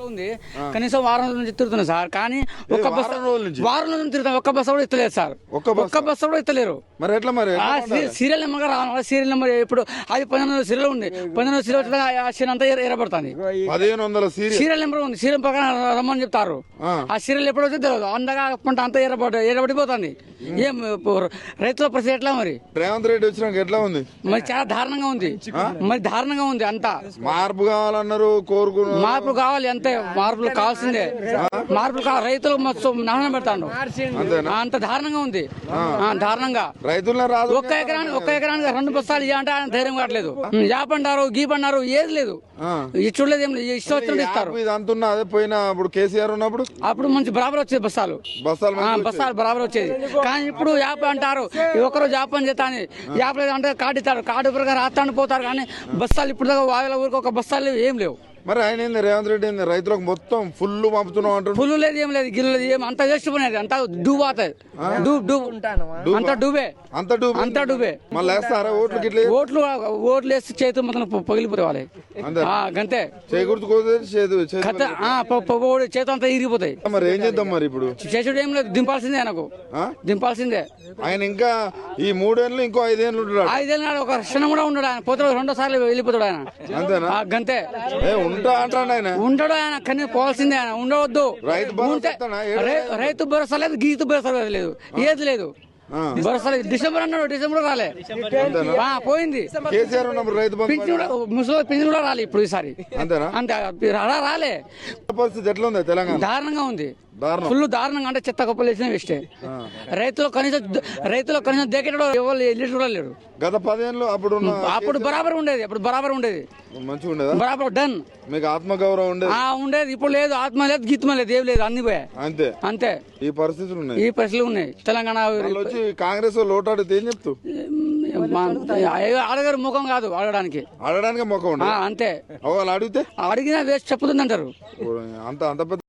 ఉంది కనీసం వారం రోజుల నుంచి తిరుగుతున్నాం సార్. కానీ ఒక్క బస్సు వారం రోజుల నుంచి తిరుగుతాం, ఒక్క బస్సు కూడా ఇస్తలేదు సార్. ఒక్క బస్సు కూడా ఇస్తలేరు. మరి ఎట్లా మరి సీరియల్ నెంబర్ రావాలి. సీరియల్ నెంబర్ ఇప్పుడు అది 1500 సీరియల్ ఉంది. 1500 సీరియల్ వచ్చిన ఆ సీరియల్ అంతా ఎరబడుతుంది. 1500 సీరియల్ నెంబర్ ఉంది. సీరియల్ ప్రకారం రమ్మని చెప్తారు. ఆ సీరియల్ ఎప్పుడు వచ్చి తెలియదు. అందగా అంతా ఎరబడిపోతుంది. ఏం రైతుల పరిస్థితి ఎట్లా మరి? రేవంత్ రెడ్డి వచ్చినాక ఎట్లా ఉంది? మరి చాలా దారుణంగా ఉంది. మరి దారుణంగా ఉంది. అంతా మార్పు కావాలన్నారు, కోరుకున్నారు. మార్పు కావాలి, అంతే. మార్పులు కావాల్సిందే. మార్పులు కావాలి. రైతులు మొత్తం నాశనం పెడతాను. అంత దారుణంగా ఉంది. దారుణంగా రైతులనే రాదు. ఒక్క ఎకరానికి 2 బస్తాలు ఇవ్వంటే ఆయన ధైర్యం కావట్లేదు. యాపంటారు, గీపన్నారు, ఏది లేదు. చూడలేదు, ఏం లేదు. ఇష్టం ఇస్తారు. ఇది అంటున్నా అదే పోయినా అప్పుడు కేసీఆర్ ఉన్నప్పుడు అప్పుడు మంచి బరాబర్ వచ్చేది బస్తాలు బరాబర్ వచ్చేది. కానీ ఇప్పుడు యాప్ అంటారు, ఒకరోజు యాపని చేస్తా అని యాప్ లేదు అంటే కార్డు ఇస్తారు. కార్డు ప్రకారం రాస్తాను పోతారు. కానీ బస్తాలు ఇప్పుడు దాకా వావేల ఊరికి ఒక బస్తాలు ఏం లేవు. మరి ఆయన ఏంది రేవంత్ రెడ్డి ఏంది రైతులకు మొత్తం ఫుల్ పంపుతున్నాం అంటారు. ఫుల్ లేదు, ఏం లేదు, గిల్లు లేదు, ఏం అంత వేస్ట్ పోయినది. అంతా డూబ్ అవుతుంది. అంతా డూబే. మళ్ళీ వేస్తారా ఓట్లు గిట్ల? ఓట్లు వేసి చేతులు మొత్తం పగిలిపోతాయి వాళ్ళే. అంతే. చేకూర్చుకోతే చేతులు అంతా ఇరిగిపోతాయి. మరి ఏం చేద్దాం మరి ఇప్పుడు? చేసేది ఏం లేదు, దింపాల్సిందే. ఆయనకు దింపాల్సిందే. ఆయన ఇంకా ఈ 3 ఏళ్ళు ఇంకో 5 ఏళ్ళు ఉంటాడు. 5 ఏళ్ళు నాడు ఒక క్షణం కూడా ఉండడు ఆయన. పోతే 2 సార్లు వెళ్ళిపోతాడు ఆయన. అంతేనా? గంతే. ఉంటా అంటాడు ఆయన. ఉండడు ఆయన. కానీ పోవాల్సిందే ఆయన. ఉండవద్దు. రైతు భరోసా లేదు, గీతు భరోసా లేదు, ఏది లేదు. భరోసా లేదు. డిసెంబర్ అన్నాడు, డిసెంబర్ రాలే, పోయింది. కేసీఆర్ ఉన్నప్పుడు రైతు ముసలి పింఛన్ కూడా రాలే ఇప్పుడు ఈసారి. అంతేనా? అంతే రాలే. పరిస్థితి ఎట్లా ఉంది తెలంగాణ? దారుణంగా ఉంది. ఫుల్ దారుణంగా. అంటే చెత్త కప్పలు వేసిన వేస్టే. రైతులు కనీసం దేకేటో ఎవరు వెళ్ళి కూడా లేరు. గత 10 ఏళ్ళు అప్పుడు బరాబర్ ఉండేది. మంచిగా ఉండేదా? బరాబర్ డన్. మీకు ఆత్మగౌరవం ఉండేది. ఇప్పుడు లేదు. ఆత్మ లేదు, గీత్మ లేదు, ఏం లేదు. అన్ని పోయాయి. అంతే. ఈ పరిస్థితులు ఉన్నాయి తెలంగాణ. వచ్చి కాంగ్రెస్ లోటాడితే ఏం చెప్తూ? అడగారు, ముఖం కాదు అడగడానికి ముఖం అంతే. అడిగితే అడిగినా వేస్ట్ చెప్పుతుంది అంటారు. అంత పెద్ద